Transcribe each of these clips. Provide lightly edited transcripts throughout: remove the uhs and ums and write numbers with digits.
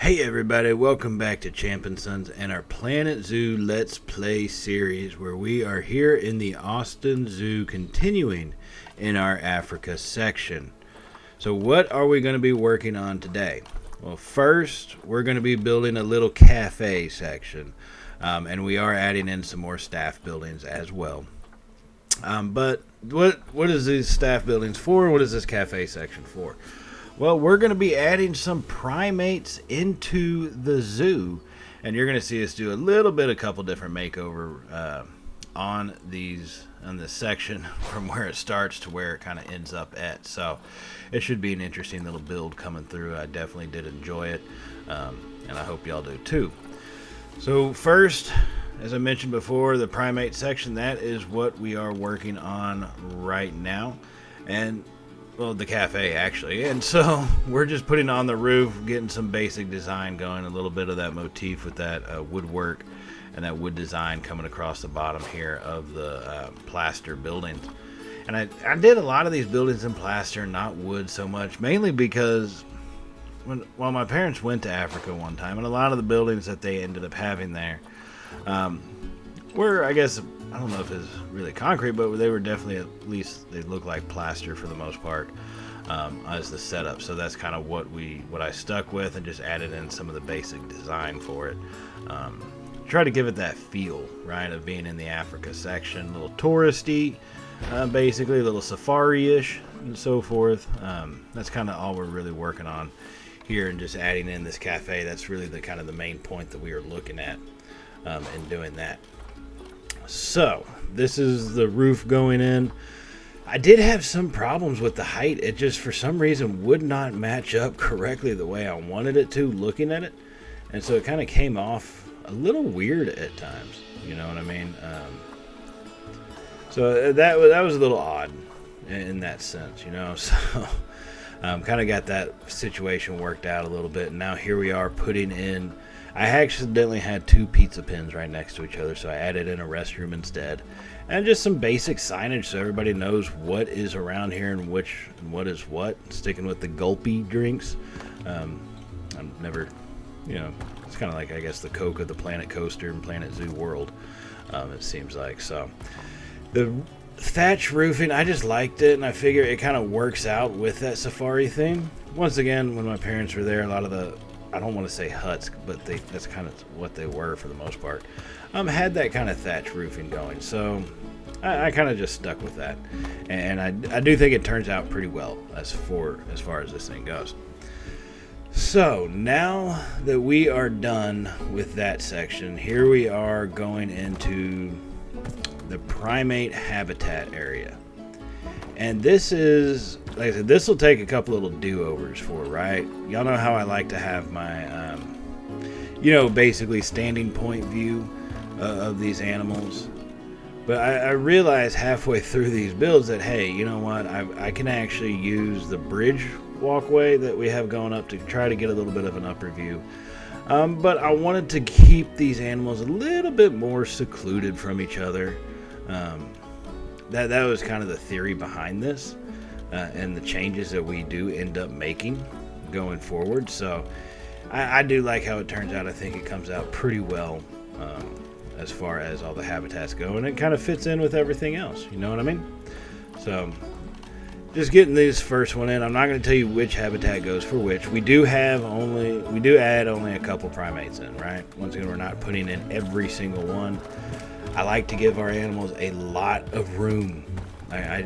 Hey everybody, welcome back to Champ and Sons and our Planet Zoo Let's Play series, where we are here in the Austin Zoo continuing in our Africa section. So what are we going to be working on today? Well, first we're going to be building a little cafe section, and we are adding in some more staff buildings as well. But what is these staff buildings for? What is this cafe section for? Well, we're going to be adding some primates into the zoo, and you're going to see us do a couple different makeover on this section from where it starts to where it kind of ends up at. So it should be an interesting little build coming through. I definitely did enjoy it, and I hope y'all do too. So first, as I mentioned before, the primate section, that is what we are working on right now. And well, the cafe actually, and so we're just putting on the roof, getting some basic design going, a little bit of that motif with that woodwork and that wood design coming across the bottom here of the plaster buildings. And I did a lot of these buildings in plaster, not wood so much, mainly because while my parents went to Africa one time, and a lot of the buildings that they ended up having there were, I guess, I don't know if it's really concrete, but they were definitely, at least they look like plaster for the most part, as the setup. So that's kind of what I stuck with, and just added in some of the basic design for it. Try to give it that feel, right, of being in the Africa section, a little touristy, basically a little safari-ish and so forth. That's kind of all we're really working on here, and just adding in this cafe. That's really the kind of the main point that we are looking at in doing that. So this is the roof going in. I did have some problems with the height. It just for some reason would not match up correctly the way I wanted it to, looking at it, and so it kind of came off a little weird at times, you know what I mean? So that was a little odd in that sense, you know. So kind of got that situation worked out a little bit, and now here we are putting in, I accidentally had two pizza pins right next to each other, so I added in a restroom instead. And just some basic signage so everybody knows what is around here and what is what. Sticking with the gulpy drinks. I'm never, you know, it's kind of like, I guess, the Coke of the Planet Coaster and Planet Zoo world, it seems like. So the thatch roofing, I just liked it, and I figure it kind of works out with that safari theme. Once again, when my parents were there, a lot of the, I don't want to say huts, but that's kind of what they were for the most part, had that kind of thatch roofing going. So I kind of just stuck with that, and I do think it turns out pretty well as far as this thing goes. So now that we are done with that section, here we are going into the primate habitat area. And this is, like I said, this will take a couple little do-overs for, right? Y'all know how I like to have my, basically standing point view of these animals. But I realized halfway through these builds that, hey, you know what? I can actually use the bridge walkway that we have going up to try to get a little bit of an upper view. But I wanted to keep these animals a little bit more secluded from each other. That was kind of the theory behind this, and the changes that we do end up making going forward. So I do like how it turns out. I think it comes out pretty well as far as all the habitats go, and it kind of fits in with everything else. You know what I mean? So just getting this first one in. I'm not going to tell you which habitat goes for which. We do add only a couple primates in, right? Once again, we're not putting in every single one. I like to give our animals a lot of room. I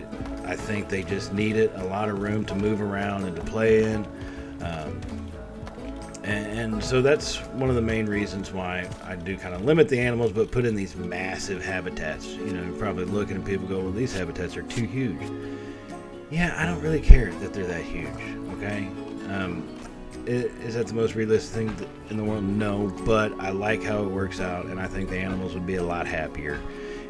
think they just need it, a lot of room to move around and to play in. And so that's one of the main reasons why I do kind of limit the animals, but put in these massive habitats. You know, you're probably looking at people go, well, these habitats are too huge. Yeah, I don't really care that they're that huge, okay? Is that the most realistic thing in the world? No, but I like how it works out, and I think the animals would be a lot happier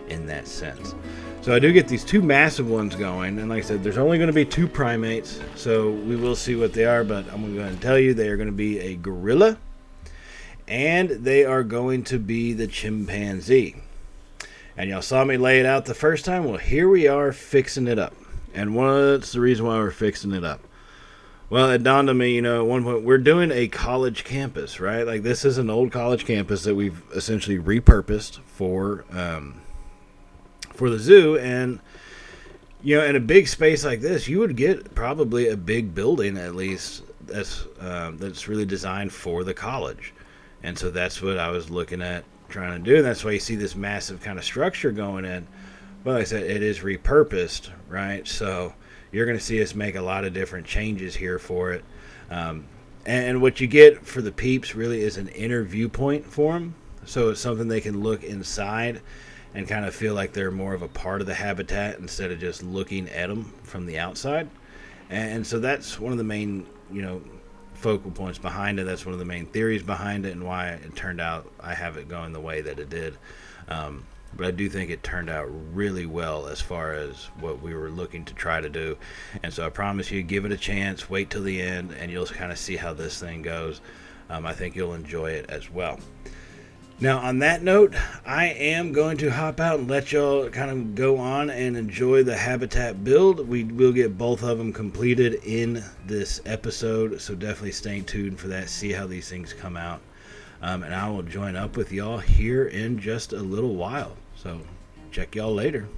in that sense. So I do get these two massive ones going, and like I said, there's only going to be two primates, so we will see what they are, but I'm going to tell you they are going to be a gorilla, and they are going to be the chimpanzee. And y'all saw me lay it out the first time. Well, here we are fixing it up. And what's the reason why we're fixing it up? Well, it dawned on me, at one point we're doing a college campus, right? Like this is an old college campus that we've essentially repurposed for the zoo, and in a big space like this, you would get probably a big building at least that's really designed for the college, and so that's what I was looking at trying to do, and that's why you see this massive kind of structure going in. Well, like I said, it is repurposed, right? So you're going to see us make a lot of different changes here for it. And what you get for the peeps really is an inner viewpoint for them. So it's something they can look inside and kind of feel like they're more of a part of the habitat instead of just looking at them from the outside. And so that's one of the main, focal points behind it. That's one of the main theories behind it and why it turned out I have it going the way that it did. But I do think it turned out really well as far as what we were looking to try to do. And so I promise you, give it a chance, wait till the end, and you'll kind of see how this thing goes. I think you'll enjoy it as well. Now, on that note, I am going to hop out and let y'all kind of go on and enjoy the habitat build. We will get both of them completed in this episode, so definitely stay tuned for that, see how these things come out. And I will join up with y'all here in just a little while. So check y'all later.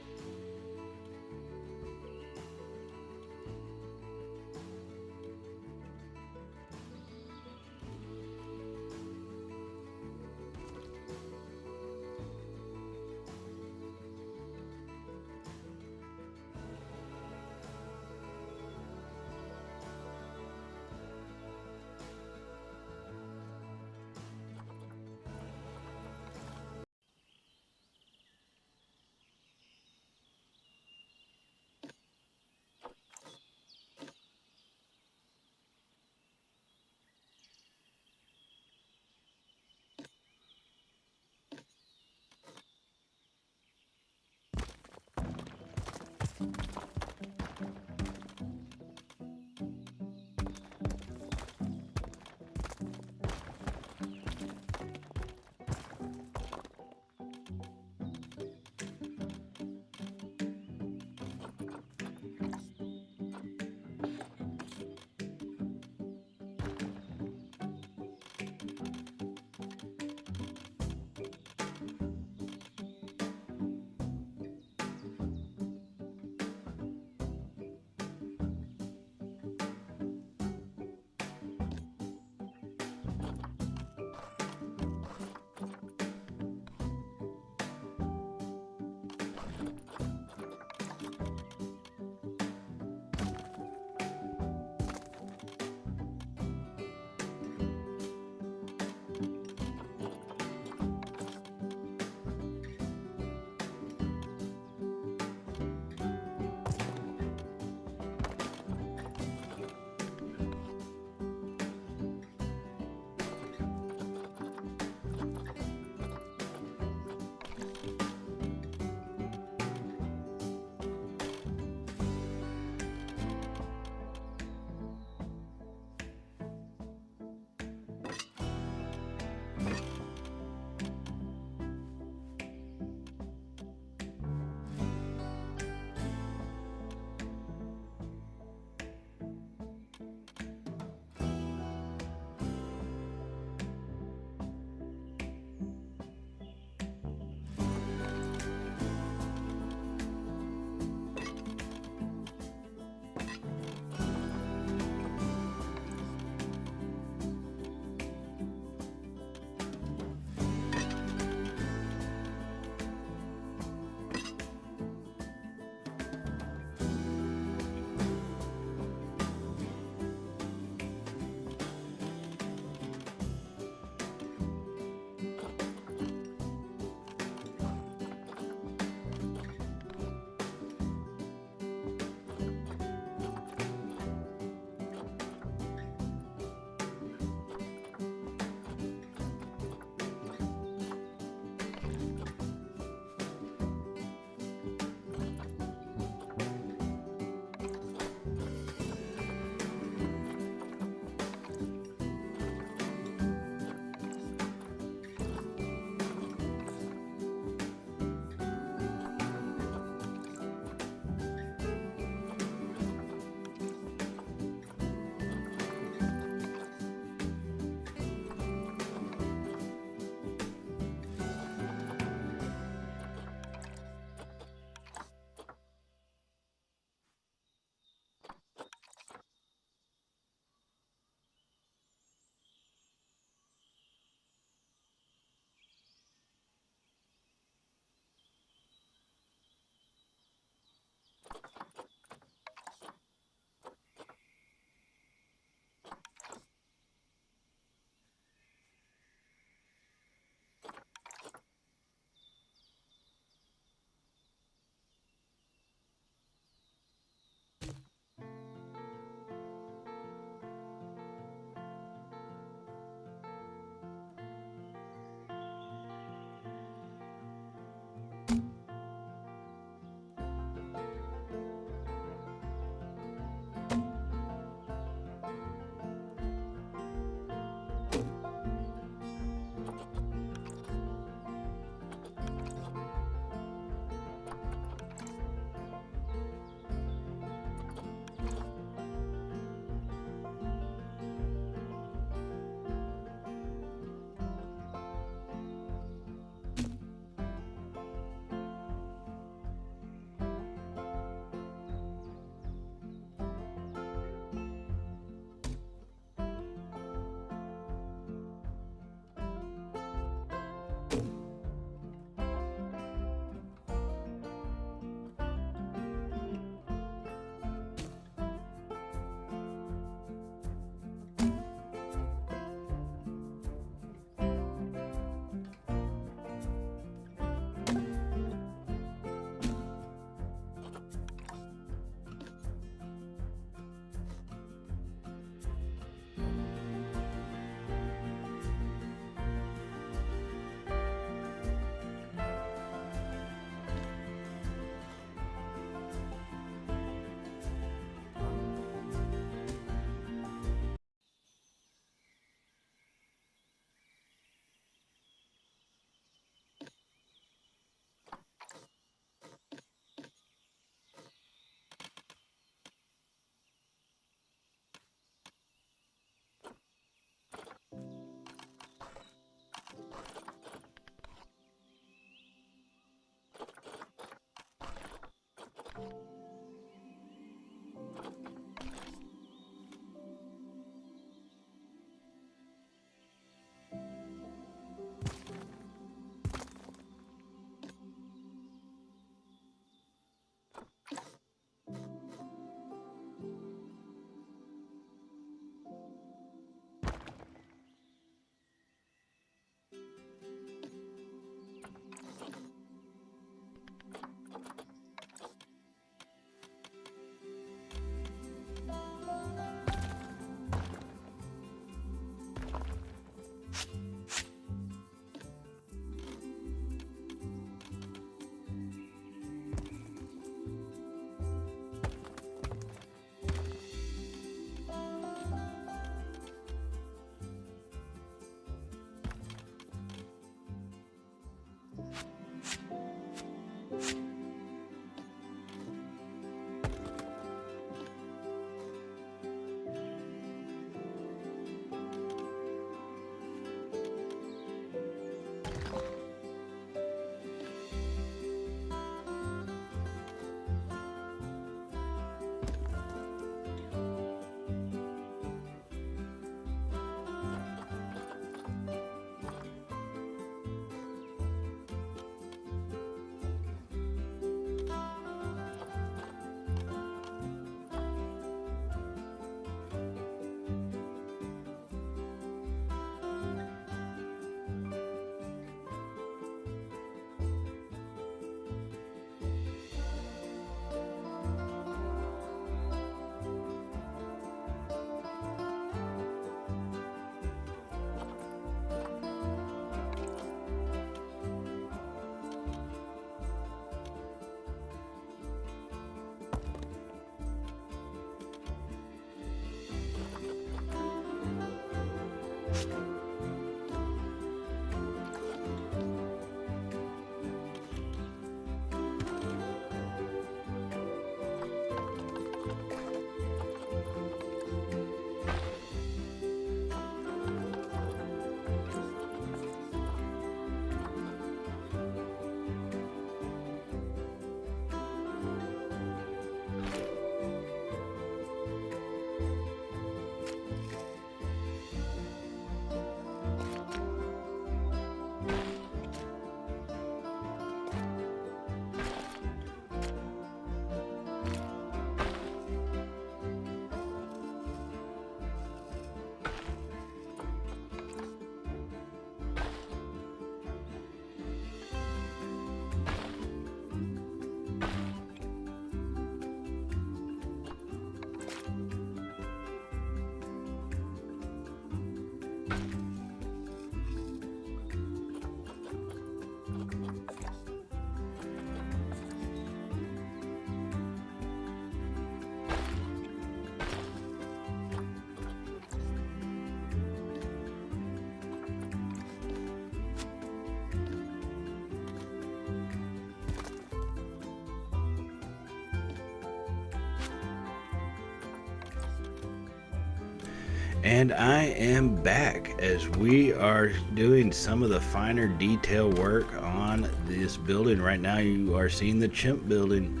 And I am back as we are doing some of the finer detail work on this building. Right now you are seeing the chimp building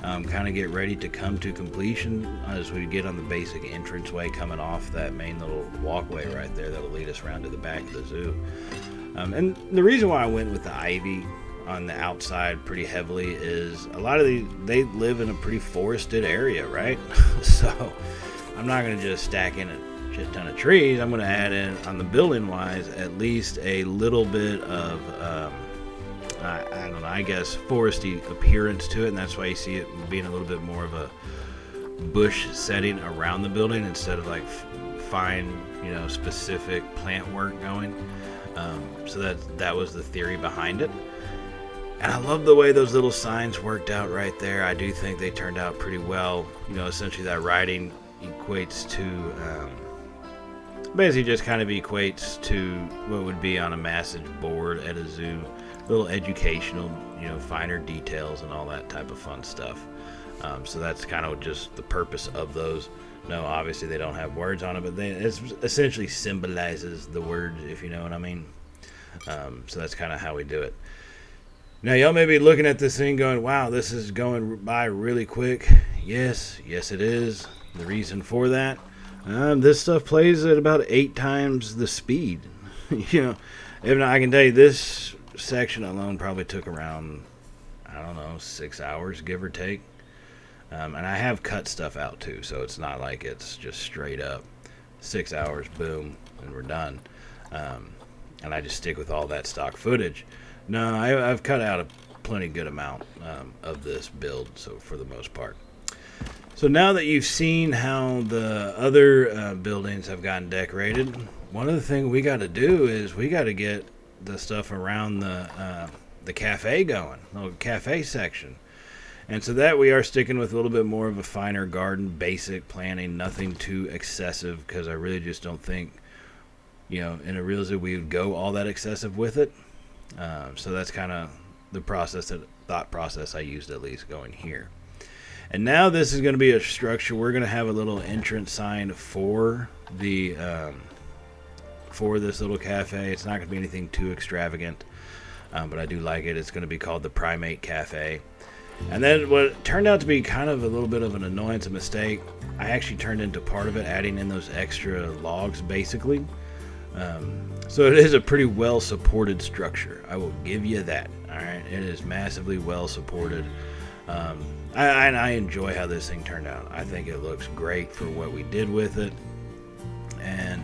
kind of get ready to come to completion as we get on the basic entranceway coming off that main little walkway right there that'll lead us around to the back of the zoo. And the reason why I went with the ivy on the outside pretty heavily is a lot of these, they live in a pretty forested area, right? So I'm not going to just stack in a shit ton of trees. I'm going to add in, on the building wise, at least a little bit of I don't know, I guess foresty appearance to it, and that's why you see it being a little bit more of a bush setting around the building instead of like fine, specific plant work going. So that was the theory behind it. And I love the way those little signs worked out right there. I do think they turned out pretty well. Essentially that writing equates to basically just kind of equates to what would be on a massive board at a zoo. Little educational, finer details and all that type of fun stuff. So that's kind of just the purpose of those. No, obviously they don't have words on it, but it essentially symbolizes the words, if you know what I mean. So that's kind of how we do it. Now, y'all may be looking at this thing going, wow, this is going by really quick. Yes, it is. The reason for that, this stuff plays at about 8 times the speed. If not, I can tell you this section alone probably took around, 6 hours, give or take. And I have cut stuff out too, so it's not like it's just straight up 6 hours, boom, and we're done. And I just stick with all that stock footage. No, I've cut out a plenty good amount of this build, so for the most part. So now that you've seen how the other buildings have gotten decorated, one of the things we got to do is we got to get the stuff around the cafe going, the cafe section. And so that we are sticking with a little bit more of a finer garden, basic planning, nothing too excessive, because I really just don't think, in a real zoo we would go all that excessive with it. So that's kind of the thought process I used, at least going here. And now this is going to be a structure. We're going to have a little entrance sign for the for this little cafe. It's not going to be anything too extravagant, but I do like it. It's going to be called the Primate Cafe. And then what turned out to be kind of a little bit of an annoyance, a mistake, I actually turned into part of it, adding in those extra logs, basically. So it is a pretty well supported structure. I will give you that. All right, it is massively well supported. I enjoy how this thing turned out. I think it looks great for what we did with it, and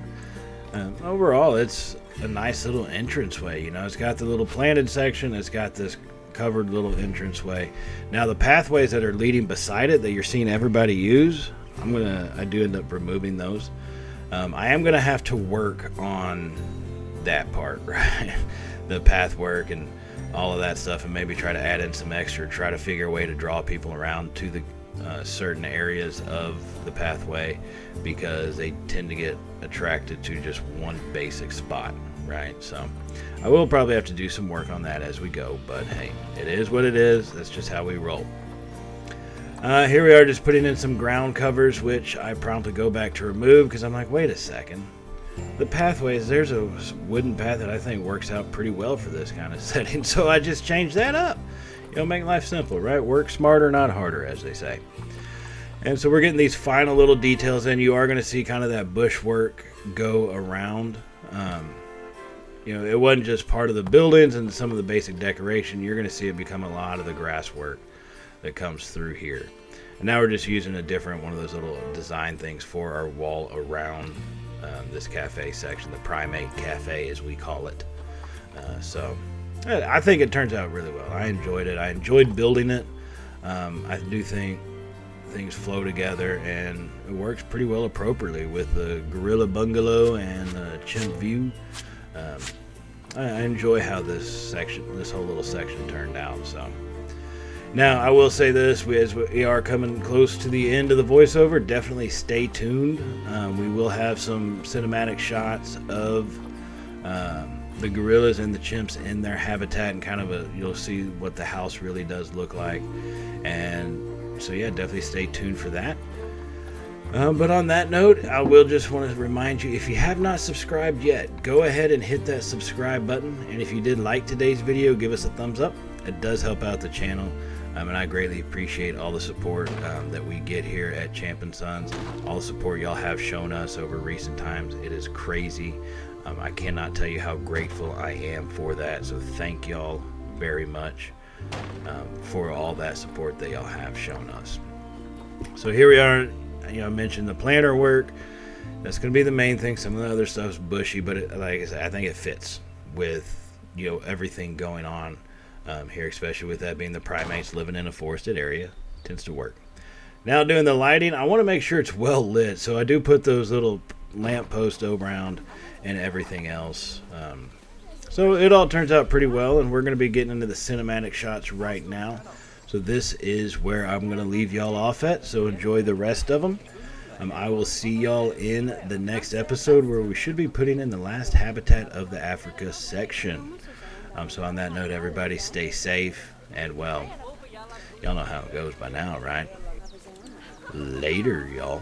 overall, it's a nice little entranceway. You know, it's got the little planted section. It's got this covered little entranceway. Now the pathways that are leading beside it that you're seeing everybody use, I do end up removing those. I am gonna have to work on that part, right? The path work and all of that stuff, and maybe try to add in some extra, try to figure a way to draw people around to the certain areas of the pathway, because they tend to get attracted to just one basic spot, right? So I will probably have to do some work on that as we go, but hey, it is what it is. That's just how we roll. Here we are, just putting in some ground covers, which I promptly go back to remove because I'm like, wait a second. The pathways, there's a wooden path that I think works out pretty well for this kind of setting, so I just changed that up. You know, make life simple, right? Work smarter, not harder, as they say. And so we're getting these final little details in. You are going to see kind of that bush work go around. You know, it wasn't just part of the buildings and some of the basic decoration. You're going to see it become a lot of the grass work that comes through here. And now we're just using a different one of those little design things for our wall around this cafe section, the Primate Cafe as we call it. So I think it turns out really well. I enjoyed it. I enjoyed building it. I do think things flow together and it works pretty well appropriately with the gorilla bungalow and the chimp view. I enjoy how this whole little section turned out. So now I will say this, as we are coming close to the end of the voiceover, definitely stay tuned. We will have some cinematic shots of the gorillas and the chimps in their habitat, and kind of you'll see what the house really does look like. And so yeah, definitely stay tuned for that. But on that note, I will just want to remind you, if you have not subscribed yet, go ahead and hit that subscribe button. And if you did like today's video, give us a thumbs up. It does help out the channel. And I greatly appreciate all the support that we get here at Champ & Sons. All the support y'all have shown us over recent times. It is crazy. I cannot tell you how grateful I am for that. So thank y'all very much for all that support that y'all have shown us. So here we are. You know, I mentioned the planter work. That's going to be the main thing. Some of the other stuff's bushy, but like I said, I think it fits with, you know, everything going on here, especially with that being the primates living in a forested area. Tends to work. Now doing the lighting, I want to make sure it's well lit, so I do put those little lamp posts around and everything else. So it all turns out pretty well, and we're going to be getting into the cinematic shots right now. So this is where I'm going to leave y'all off at, so enjoy the rest of them. I will see y'all in the next episode, where we should be putting in the last habitat of the Africa section. So on that note, everybody stay safe, and well, y'all know how it goes by now, right? Later, y'all.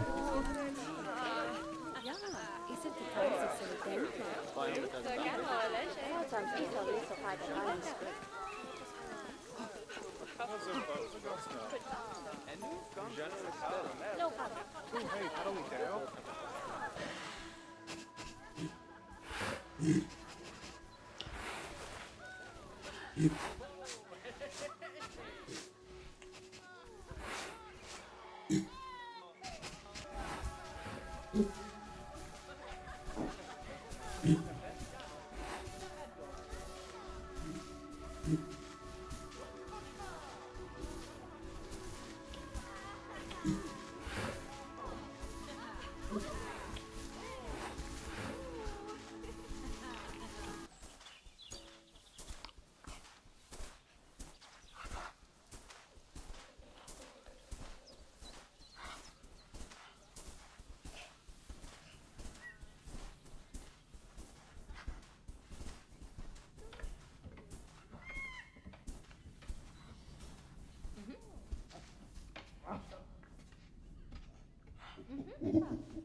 Mm-hmm.